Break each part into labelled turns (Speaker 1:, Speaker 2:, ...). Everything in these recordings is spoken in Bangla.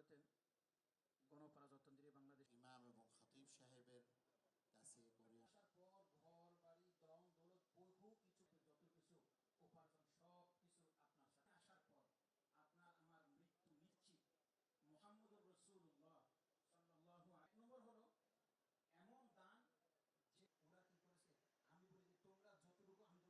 Speaker 1: হজরতে গণপ্রজাতন্ত্রী বাংলাদেশ
Speaker 2: ইমাম এবং খতিব সাহেবের কাছে করে
Speaker 1: আসার পর ঘর বাড়ি দম দৌলত বহু কিছু যত কিছু উপার্জন সব কিছু আপনার সাথে আসার পর আপনার আমার মৃত্যু নিশ্চিত। মুহাম্মদুর রাসূলুল্লাহ সাল্লাল্লাহু আলাইহি নম্বর হলো এমন দান যে ওরা কি করেছে। আমি বলি যে তোমরা যতটুকু আন্দোলন
Speaker 2: আমি দুটা কথা বলতে চাই।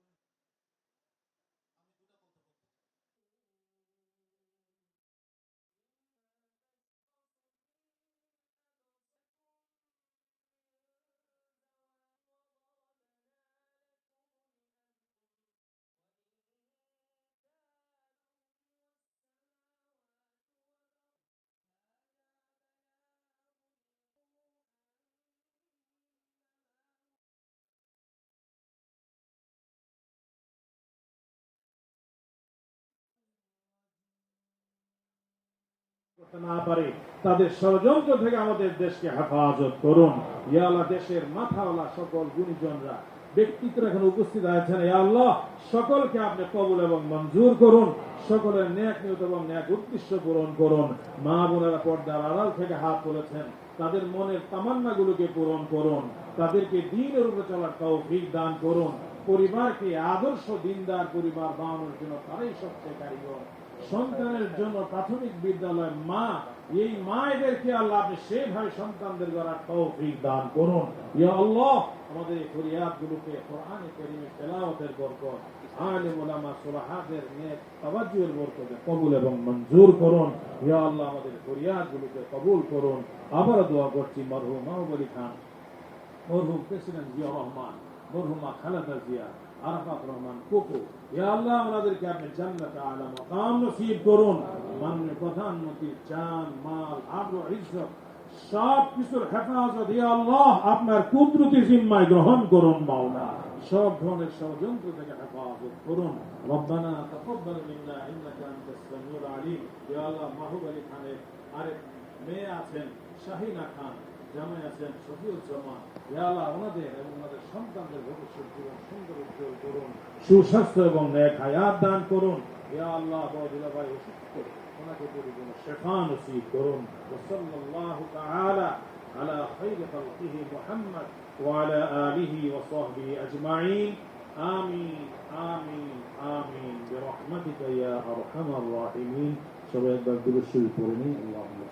Speaker 3: করতে না পারে তাদের ষড়যন্ত্র থেকে আমাদের দেশকে হেফাজত করুন। ইয়া আল্লাহ, দেশের মাথাওয়ালা সকল গুণীজনরা ব্যক্তিত্ব এখানে উপস্থিত আছেন, ইয়া আল্লাহ সকলকে আপনি কবুল এবং মঞ্জুর করুন। সকলের ন্যাক নিয়ত এবং ন্যাক উদ্দেশ্য পূরণ করুন। মা বোনেরা পর্দার আড়াল থেকে হাত তুলেছেন, তাদের মনের তামান্না গুলোকে পূরণ করুন। তাদেরকে দ্বীনের উপরে চলার তৌফিক দান করুন। পরিবারকে আদর্শ দিনদার পরিবার বানানোর জন্য তারাই সবচেয়ে কারিগর। সন্তানের জন্য প্রাথমিক বিদ্যালয় মা, এই মায়েদেরকে আল্লাহ আপনি সেভাবে সন্তানদের গড়ার তৌফিক দান করুন। ইয়া আল্লাহ, আমাদের এই ফরিয়াদগুলোকে কোরআনে কারীমে তেলাওয়াতের বরকত, আলেম ওলামা সুলাহাদের নেক তাওয়াজ্জুহের বরকতে কবুল এবং মঞ্জুর করুন। ইয়া আল্লাহ, আমাদের ফরিয়াদগুলোকে কবুল করুন। আবার দোয়া করছি মরহুম মাহবুব আলী খান, মরহুম প্রেসিডেন্ট জিয়া রহমান, মরহুমা খালেদা জিয়া, আরাফাত রহমান কোকো, ইয়া আল্লাহ ওনাদেরকে আপনি জান্নাতে আলা মাকাম নসিব করুন। মাননীয় প্রধানমন্ত্রীর জান মাল আবরু ইজ্জত সব কিছুর হেফাজত ইয়া আল্লাহ আপনার কুদরতি জিম্মায় গ্রহণ করুন। মাওলা, সব ধরনের ষড়যন্ত্র থেকে হেফাজত করুন। রব্বানা তাকাব্বাল মিন্না ইন্নাকা আনতাস সামিউল আলিম। ইয়া আল্লাহ, মাহবুব আলী খানের আরেক মেয়ে আছেন শাহিনা খান, জামাই আছেন শফিউজ্জামান, ইয়া আল্লাহ ওনাদের এবং ওনাদের সন্তানদের ভবিষ্যৎ জীবন সুন্দর উজ্জ্বল করুন। সুস্বাস্থ্য এবং নেক হায়াত দান করুন। ইয়া আল্লাহ, বড় ভাই অসুস্থ, ওনাকে পরিপূর্ণ শিফা নসিব করুন। ওয়া সাল্লাল্লাহু তাআলা আলা খায়রি খালকিহি মুহাম্মদ ওয়া আলা আলিহি ওয়া সাহবিহি আজমাইন। আমিন আমিন আমিন বিরহমাতিকা ইয়া আরহামার রাহিমিন। সবাই একবার দুরূদ শরীফ পড়ে নিন। আল্লাহুম্মা